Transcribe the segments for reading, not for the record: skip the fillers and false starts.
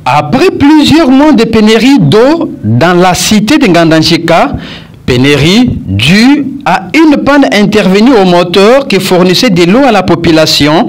Après plusieurs mois de pénurie d'eau dans la cité de Ngandanjika, pénurie due à une panne intervenue au moteur qui fournissait de l'eau à la population,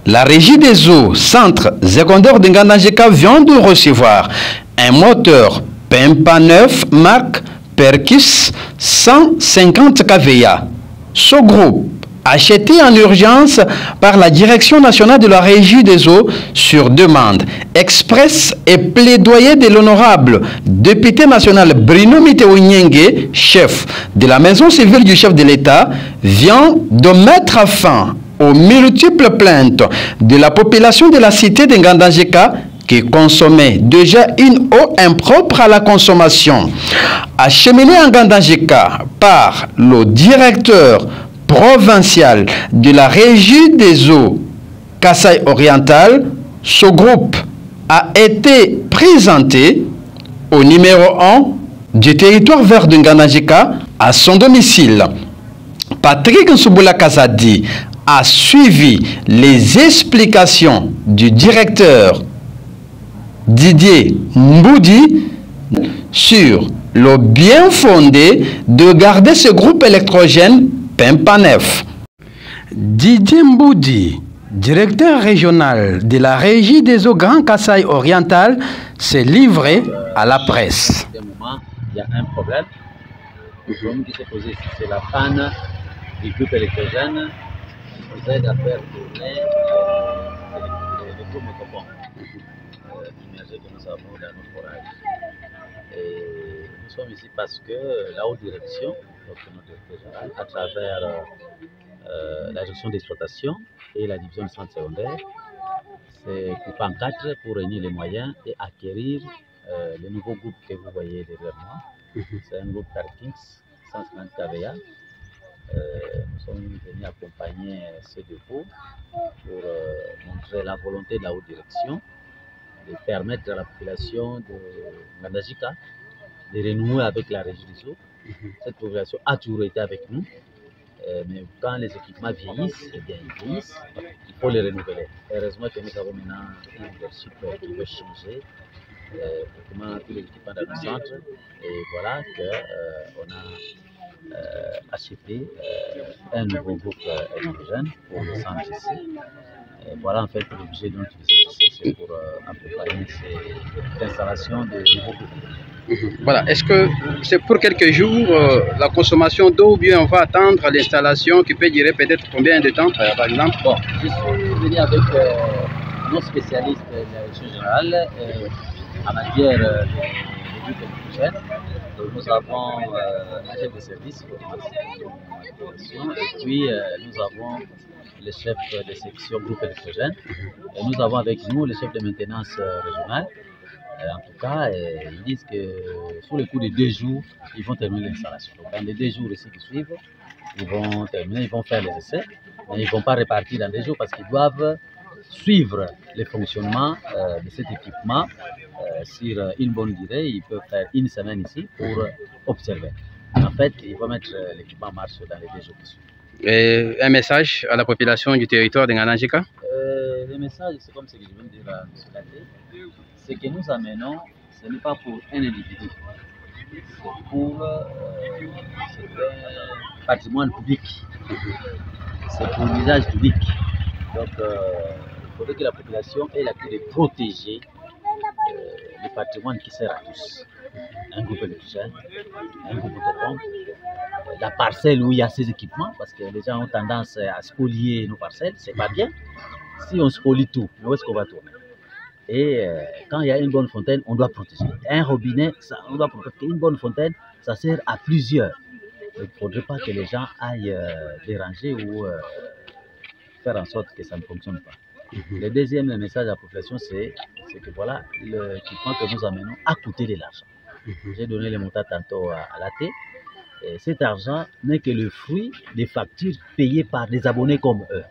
la régie des eaux, centre secondaire de Ngandanjika, vient de recevoir un moteur Pempa 9 marque Perkis 150 kVA. Ce groupe, acheté en urgence par la Direction nationale de la Régie des eaux sur demande express et plaidoyer de l'honorable député national Bruno Miteo Nyenge, chef de la maison civile du chef de l'État, vient de mettre fin aux multiples plaintes de la population de la cité de Ngandanjika qui consommait déjà une eau impropre à la consommation. Acheminé en Ngandanjika par le directeur provincial de la régie des eaux Kasaï oriental, ce groupe a été présenté au numéro 1 du territoire vert de Ngandanjika à son domicile. Patrick Nsouboula Kazadi a suivi les explications du directeur Didier Mboudi sur le bien fondé de garder ce groupe électrogène Pempa 9. Didier Mboudi, directeur régional de la régie des eaux Grand Kasaï oriental, s'est livré à la presse. À un moment, il y a un problème. Le problème qui s'est posé ici, c'est la panne du groupe électrogène qui nous aide à faire tourner les gros motopompes immergés que nous avons dans nos forages. Et nous sommes ici parce que la haute direction, donc notre directeur général, à travers la direction d'exploitation et la division de centre secondaire, s'est coupé en quatre pour réunir les moyens et acquérir le nouveau groupe que vous voyez derrière moi. C'est un groupe Perkins 150 kVA. Nous sommes venus accompagner ce dépôt pour montrer la volonté de la haute direction de permettre à la population de Ngandanjika de renouer avec la régie des eaux. Cette population a toujours été avec nous, mais quand les équipements vieillissent, eh bien, ils vieillissent, il faut les renouveler. Heureusement que nous avons maintenant un leadership qui veut changer tous les équipements dans le centre, et voilà qu'on a acheté un nouveau groupe électrogène pour le centre ici. Et voilà en fait l'objet de notre visite ici, c'est pour accompagner cette installation de nouveaux groupes. Voilà, est-ce que c'est pour quelques jours la consommation d'eau ou bien on va attendre l'installation qui peut durer peut-être combien de temps par exemple? Bon, je suis venu avec nos spécialistes de la direction générale en matière de groupe électrogène. Nous avons un chef de service et puis nous avons le chef de section groupe électrogène et nous avons avec nous le chef de maintenance régional. En tout cas, ils disent que sur le cours de 2 jours, ils vont terminer l'installation. Donc, dans les 2 jours ici qui suivent, ils vont terminer, ils vont faire les essais, mais ils ne vont pas répartir dans 2 jours parce qu'ils doivent suivre le fonctionnement de cet équipement sur une bonne durée. Ils peuvent faire 1 semaine ici pour observer. En fait, ils vont mettre l'équipement en marche dans les 2 jours qui suivent. Et un message à la population du territoire de Ngandanjika? Le message, c'est comme ce que je viens de dire à M. Laté. Ce que nous amenons, ce n'est pas pour un individu, c'est pour un patrimoine public, c'est pour l'usage public. Donc, il faudrait que la population ait la clé de protéger le patrimoine qui sert à tous. Un groupe électrogène, un groupe motopompe, la parcelle où il y a ces équipements, parce que les gens ont tendance à spolier nos parcelles, c'est pas bien. Si on spolie tout, où est-ce qu'on va tourner? Et quand il y a une bonne fontaine, on doit protéger. Un robinet, on doit protéger. Une bonne fontaine, ça sert à plusieurs. Donc, il ne faudrait pas que les gens aillent déranger ou faire en sorte que ça ne fonctionne pas. Le deuxième message à la population, c'est que voilà, l'équipement que nous amenons a coûté de l'argent. J'ai donné les montants tantôt à Laté. Et cet argent n'est que le fruit des factures payées par des abonnés comme eux.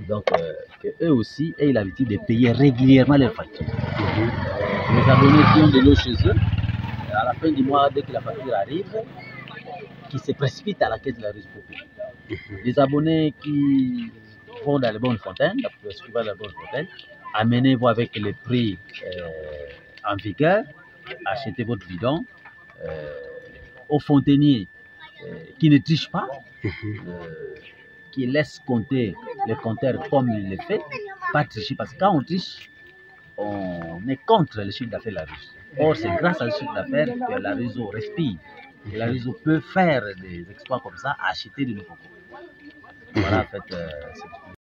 Donc, que eux aussi aient l'habitude de payer régulièrement leurs factures. Les abonnés qui ont de l'eau chez eux, à la fin du mois, dès que la facture arrive, qui se précipitent à la caisse de la régie populaire. Les abonnés qui vont dans les bonnes fontaines, la population qui va dans les bonnes fontaines, amenez-vous avec les prix en vigueur, achetez votre bidon. Au fontainier qui ne triche pas, qui laisse compter les compteurs comme il le fait, pas tricher, parce que quand on triche, on est contre le chiffre d'affaires de la Russie. Or, c'est grâce à ce chiffre d'affaires que la réseau respire. Et la réseau peut faire des exploits comme ça, acheter de nouveaux. Voilà, en fait,